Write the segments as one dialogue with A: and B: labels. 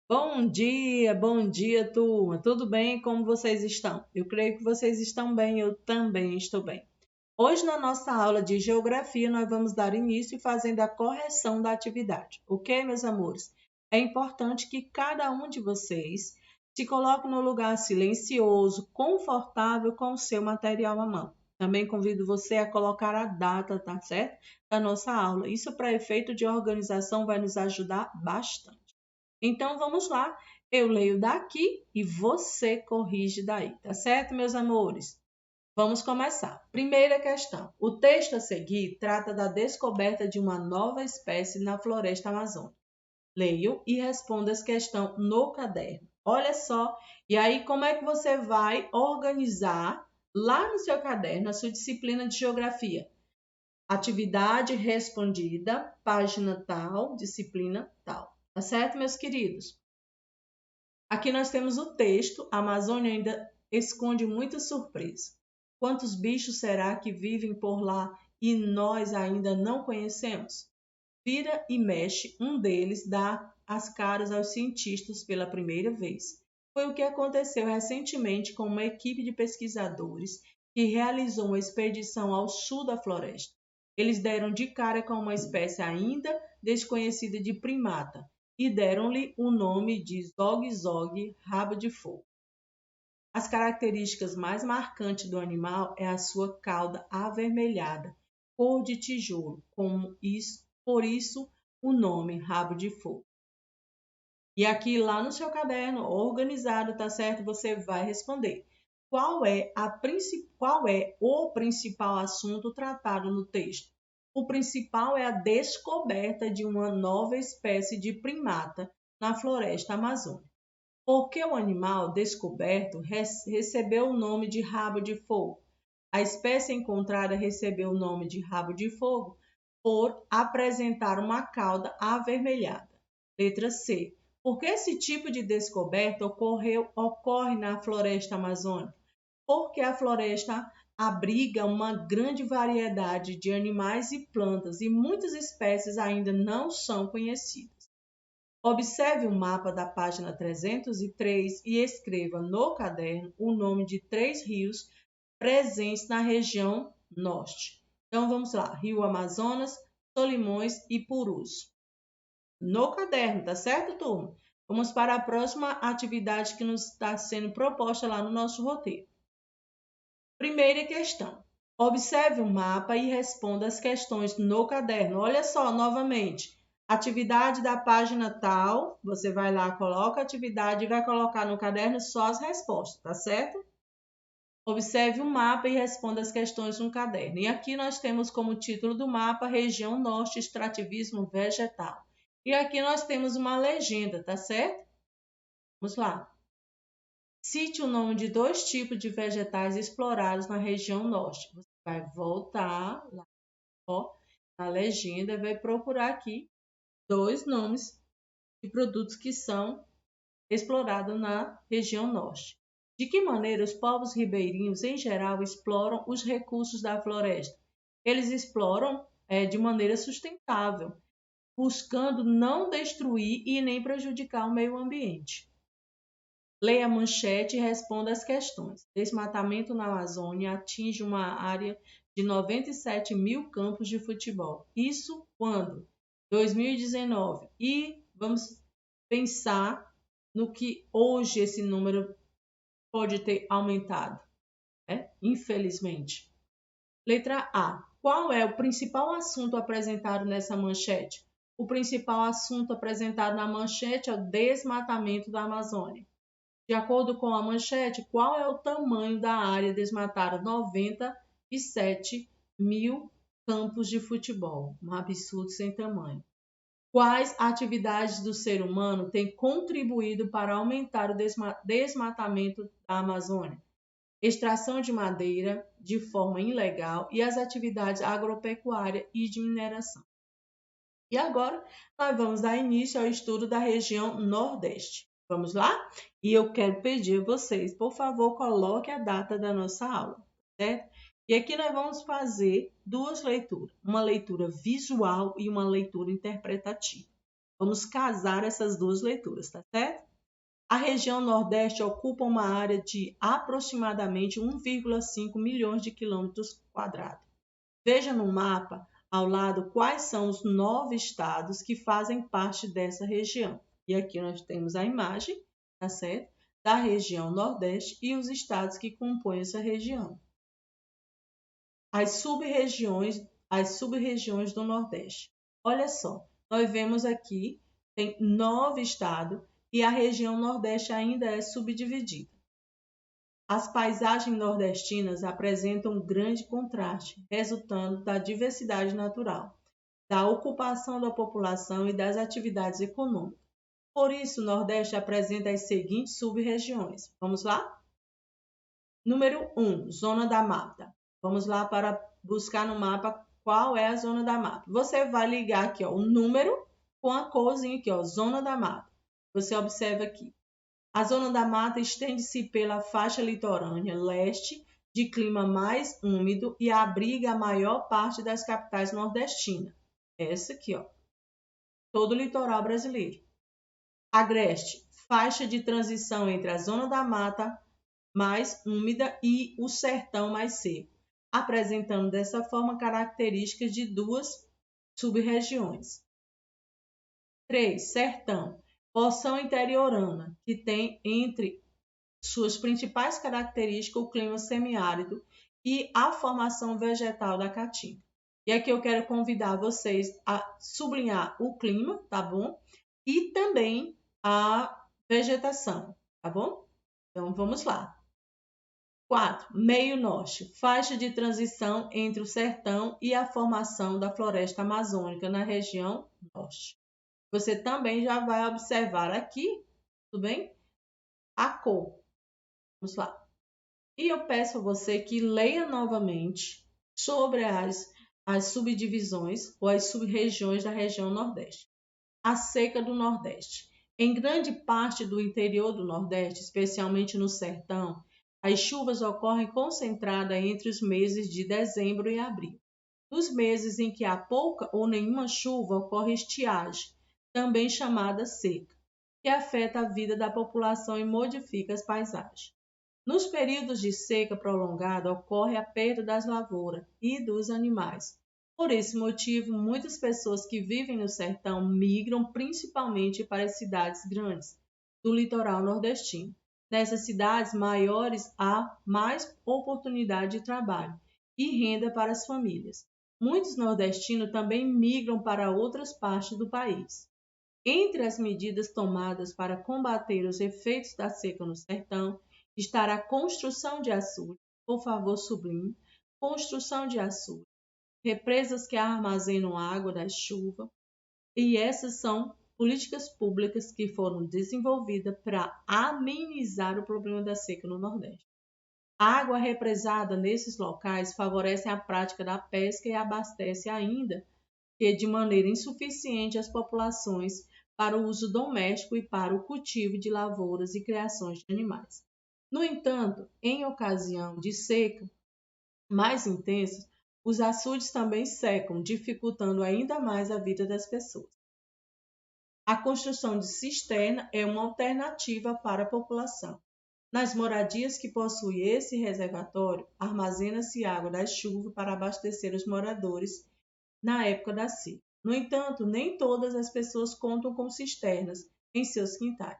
A: Bom dia, turma. Tudo bem? Como vocês estão? Eu creio que vocês estão bem, eu também estou bem. Hoje, na nossa aula de geografia, nós vamos dar início fazendo a correção da atividade. Ok, meus amores? É importante que cada um de vocês se coloque no lugar silencioso, confortável com o seu material à mão. Também convido você a colocar a data, tá certo? Da nossa aula. Isso, para efeito de organização, vai nos ajudar bastante. Então vamos lá, eu leio daqui e você corrige daí, tá certo, meus amores? Vamos começar. Primeira questão. O texto a seguir trata da descoberta de uma nova espécie na floresta amazônica. Leio e responda essa questão no caderno. Olha só, e aí como é que você vai organizar lá no seu caderno a sua disciplina de geografia? Atividade respondida, página tal, disciplina tal. Tá certo, meus queridos? Aqui nós temos o texto. A Amazônia ainda esconde muita surpresa. Quantos bichos será que vivem por lá e nós ainda não conhecemos? Vira e mexe, um deles dá as caras aos cientistas pela primeira vez. Foi o que aconteceu recentemente com uma equipe de pesquisadores que realizou uma expedição ao sul da floresta. Eles deram de cara com uma espécie ainda desconhecida de primata e deram-lhe o nome de zog-zog rabo de fogo. As características mais marcantes do animal é a sua cauda avermelhada, cor de tijolo, por isso o nome rabo de fogo. E aqui lá no seu caderno, organizado, tá certo? Você vai responder. Qual é o principal assunto tratado no texto? O principal é a descoberta de uma nova espécie de primata na floresta amazônica. Porque o animal descoberto recebeu o nome de rabo de fogo. A espécie encontrada recebeu o nome de rabo de fogo por apresentar uma cauda avermelhada. Letra C. Porque esse tipo de descoberta ocorre na floresta amazônica? Porque a floresta abriga uma grande variedade de animais e plantas e muitas espécies ainda não são conhecidas. Observe o mapa da página 303 e escreva no caderno o nome de 3 rios presentes na região norte. Então vamos lá: Rio Amazonas, Solimões e Purus. No caderno, tá certo, turma? Vamos para a próxima atividade que nos está sendo proposta lá no nosso roteiro. Primeira questão. Observe o mapa e responda as questões no caderno. Olha só, novamente. Atividade da página tal, você vai lá, coloca a atividade e vai colocar no caderno só as respostas, tá certo? Observe o mapa e responda as questões no caderno. E aqui nós temos como título do mapa Região Norte Extrativismo Vegetal. E aqui nós temos uma legenda, tá certo? Vamos lá. Cite o nome de 2 tipos de vegetais explorados na região norte. Você vai voltar lá, ó, na legenda e vai procurar aqui 2 nomes de produtos que são explorados na região norte. De que maneira os povos ribeirinhos, em geral, exploram os recursos da floresta? Eles exploram de maneira sustentável, buscando não destruir e nem prejudicar o meio ambiente. Leia a manchete e responda as questões. Desmatamento na Amazônia atinge uma área de 97 mil campos de futebol. Isso quando? 2019. E vamos pensar no que hoje esse número pode ter aumentado, né? Infelizmente. Letra A. Qual é o principal assunto apresentado nessa manchete? O principal assunto apresentado na manchete é o desmatamento da Amazônia. De acordo com a manchete, qual é o tamanho da área desmatada? 97 mil campos de futebol. Um absurdo sem tamanho. Quais atividades do ser humano têm contribuído para aumentar o desmatamento da Amazônia? Extração de madeira de forma ilegal e as atividades agropecuárias e de mineração. E agora nós vamos dar início ao estudo da região Nordeste. Vamos lá? E eu quero pedir a vocês, por favor, coloque a data da nossa aula, certo? E aqui nós vamos fazer 2 leituras, uma leitura visual e uma leitura interpretativa. Vamos casar essas duas leituras, tá certo? A região Nordeste ocupa uma área de aproximadamente 1,5 milhões de quilômetros quadrados. Veja no mapa ao lado quais são os 9 estados que fazem parte dessa região. E aqui nós temos a imagem, tá certo? Da região Nordeste e os estados que compõem essa região. As sub-regiões do Nordeste. Olha só, nós vemos aqui, tem 9 estados e a região Nordeste ainda é subdividida. As paisagens nordestinas apresentam um grande contraste, resultando da diversidade natural, da ocupação da população e das atividades econômicas. Por isso, o Nordeste apresenta as seguintes sub-regiões. Vamos lá? Número 1, Zona da Mata. Vamos lá para buscar no mapa qual é a Zona da Mata. Você vai ligar aqui ó, o número com a corzinha aqui, ó, Zona da Mata. Você observa aqui. A Zona da Mata estende-se pela faixa litorânea leste, de clima mais úmido e abriga a maior parte das capitais nordestinas. Essa aqui, ó, todo o litoral brasileiro. Agreste, faixa de transição entre a Zona da Mata mais úmida e o sertão mais seco, apresentando dessa forma características de duas sub-regiões. 3. Sertão, porção interiorana, que tem entre suas principais características o clima semiárido e a formação vegetal da caatinga. E aqui eu quero convidar vocês a sublinhar o clima, tá bom? E também a vegetação, tá bom? Então vamos lá. 4. Meio norte, faixa de transição entre o sertão e a formação da floresta amazônica na região norte. Você também já vai observar aqui, tudo bem? A cor. Vamos lá. E eu peço a você que leia novamente sobre as subdivisões ou as sub-regiões da região Nordeste. A seca do Nordeste. Em grande parte do interior do Nordeste, especialmente no sertão, as chuvas ocorrem concentradas entre os meses de dezembro e abril. Nos meses em que há pouca ou nenhuma chuva, ocorre estiagem, também chamada seca, que afeta a vida da população e modifica as paisagens. Nos períodos de seca prolongada, ocorre a perda das lavouras e dos animais. Por esse motivo, muitas pessoas que vivem no sertão migram principalmente para as cidades grandes do litoral nordestino. Nessas cidades maiores há mais oportunidade de trabalho e renda para as famílias. Muitos nordestinos também migram para outras partes do país. Entre as medidas tomadas para combater os efeitos da seca no sertão, estará a construção de açudes, por favor sublinhe, construção de açudes, represas que armazenam água da chuva, e essas são políticas públicas que foram desenvolvidas para amenizar o problema da seca no Nordeste. A água represada nesses locais favorece a prática da pesca e abastece ainda que de maneira insuficiente as populações para o uso doméstico e para o cultivo de lavouras e criações de animais. No entanto, em ocasião de seca mais intensa, os açudes também secam, dificultando ainda mais a vida das pessoas. A construção de cisterna é uma alternativa para a população. Nas moradias que possuem esse reservatório, armazena-se água das chuvas para abastecer os moradores na época da seca. No entanto, nem todas as pessoas contam com cisternas em seus quintais.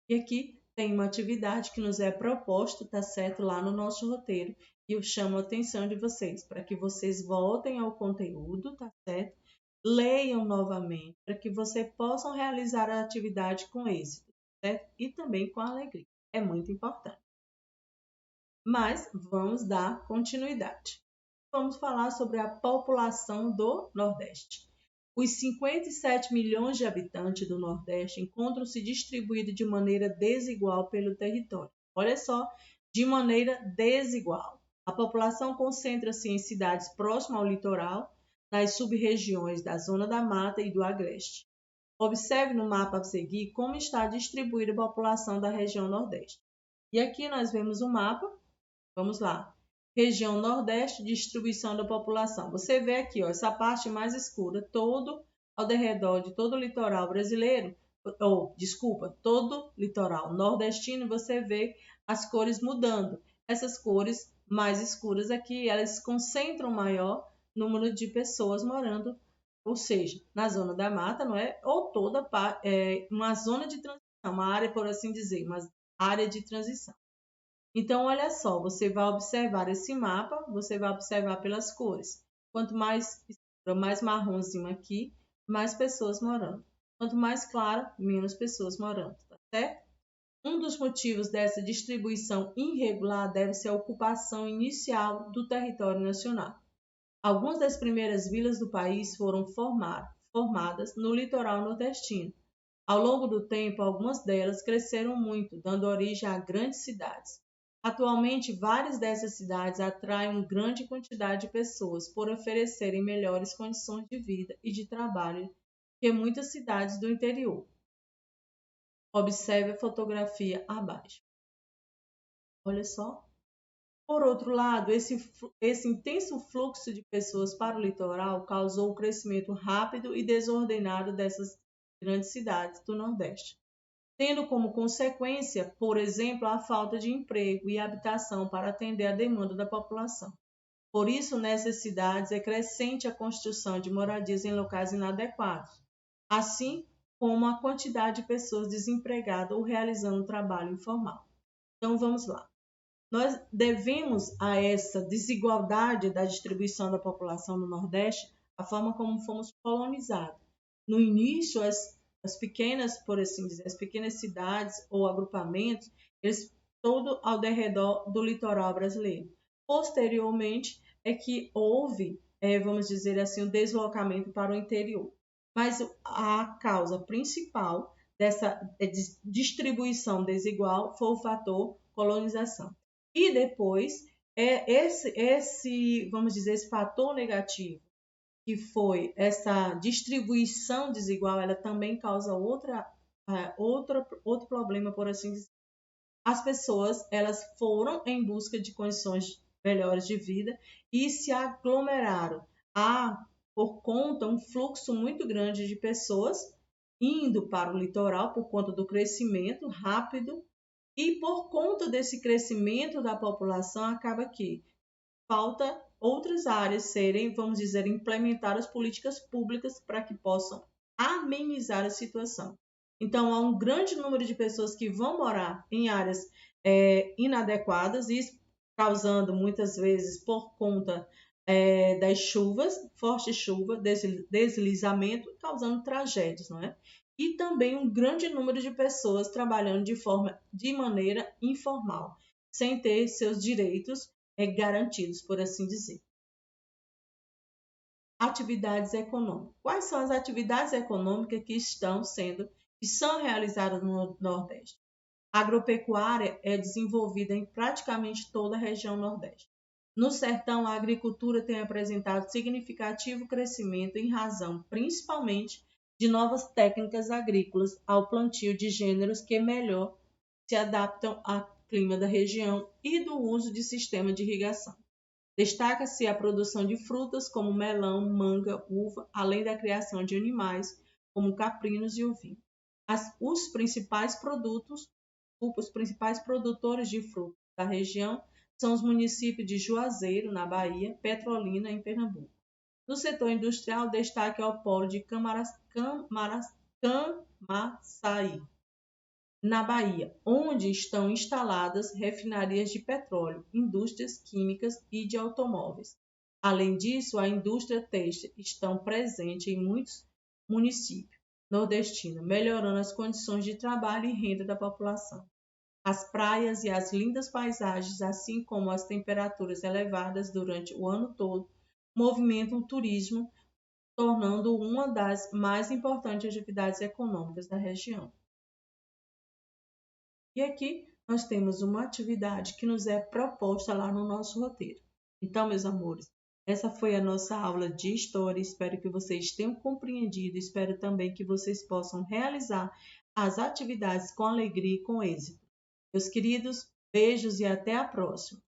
A: E aqui tem uma atividade que nos é proposta, tá certo, lá no nosso roteiro. E eu chamo a atenção de vocês para que vocês voltem ao conteúdo, tá certo? Leiam novamente para que vocês possam realizar a atividade com êxito, certo? E também com alegria. É muito importante. Mas vamos dar continuidade. Vamos falar sobre a população do Nordeste. Os 57 milhões de habitantes do Nordeste encontram-se distribuídos de maneira desigual pelo território. Olha só, de maneira desigual. A população concentra-se em cidades próximas ao litoral, nas sub-regiões da Zona da Mata e do Agreste. Observe no mapa a seguir como está distribuída a população da região Nordeste. E aqui nós vemos o mapa. Vamos lá. Região Nordeste, distribuição da população. Você vê aqui, ó, essa parte mais escura, todo ao redor de todo o litoral brasileiro, todo litoral nordestino, você vê as cores mudando. Essas cores mais escuras aqui, elas concentram maior número de pessoas morando, ou seja, na zona da mata, não é? Ou toda uma zona de transição, uma área, por assim dizer, uma área de transição. Então, olha só, você vai observar esse mapa, você vai observar pelas cores. Quanto mais escuro, mais marronzinho aqui, mais pessoas morando. Quanto mais claro, menos pessoas morando, tá certo? Um dos motivos dessa distribuição irregular deve ser a ocupação inicial do território nacional. Algumas das primeiras vilas do país foram formadas no litoral nordestino. Ao longo do tempo, algumas delas cresceram muito, dando origem a grandes cidades. Atualmente, várias dessas cidades atraem uma grande quantidade de pessoas por oferecerem melhores condições de vida e de trabalho que muitas cidades do interior. Observe a fotografia abaixo. Olha só. Por outro lado, esse intenso fluxo de pessoas para o litoral causou o crescimento rápido e desordenado dessas grandes cidades do Nordeste, tendo como consequência, por exemplo, a falta de emprego e habitação para atender à demanda da população. Por isso, nessas cidades é crescente a construção de moradias em locais inadequados, assim como a quantidade de pessoas desempregadas ou realizando trabalho informal. Então, vamos lá. Nós devemos a essa desigualdade da distribuição da população no Nordeste a forma como fomos colonizados. No início, as pequenas, por assim dizer, as pequenas cidades ou agrupamentos, eles todo ao redor do litoral brasileiro. Posteriormente, é que houve, vamos dizer assim, o deslocamento para o interior. Mas a causa principal dessa distribuição desigual foi o fator colonização. E depois, vamos dizer, esse fator negativo, que foi essa distribuição desigual, ela também causa outro problema, por assim dizer. As pessoas, elas foram em busca de condições melhores de vida e se aglomeraram. Por conta, um fluxo muito grande de pessoas indo para o litoral por conta do crescimento rápido. E por conta desse crescimento da população, acaba que falta outras áreas serem, vamos dizer, implementadas políticas públicas para que possam amenizar a situação. Então, há um grande número de pessoas que vão morar em áreas inadequadas, e causando muitas vezes por conta das chuvas, forte chuva, deslizamento, causando tragédias, não é? E também um grande número de pessoas trabalhando de maneira informal, sem ter seus direitos garantidos, por assim dizer. Atividades econômicas. Quais são as atividades econômicas que são realizadas no Nordeste? A agropecuária é desenvolvida em praticamente toda a região Nordeste. No sertão, a agricultura tem apresentado significativo crescimento em razão, principalmente, de novas técnicas agrícolas ao plantio de gêneros que melhor se adaptam ao clima da região e do uso de sistema de irrigação. Destaca-se a produção de frutas como melão, manga, uva, além da criação de animais como caprinos e ovinos. Os principais produtores de frutas da região são os municípios de Juazeiro, na Bahia, Petrolina, em Pernambuco. No setor industrial, destaque ao polo de Camaçari, na Bahia, onde estão instaladas refinarias de petróleo, indústrias químicas e de automóveis. Além disso, a indústria têxtil está presente em muitos municípios nordestinos, melhorando as condições de trabalho e renda da população. As praias e as lindas paisagens, assim como as temperaturas elevadas durante o ano todo, movimentam o turismo, tornando uma das mais importantes atividades econômicas da região. E aqui nós temos uma atividade que nos é proposta lá no nosso roteiro. Então, meus amores, essa foi a nossa aula de história. Espero que vocês tenham compreendido. Espero também que vocês possam realizar as atividades com alegria e com êxito. Meus queridos, beijos e até a próxima.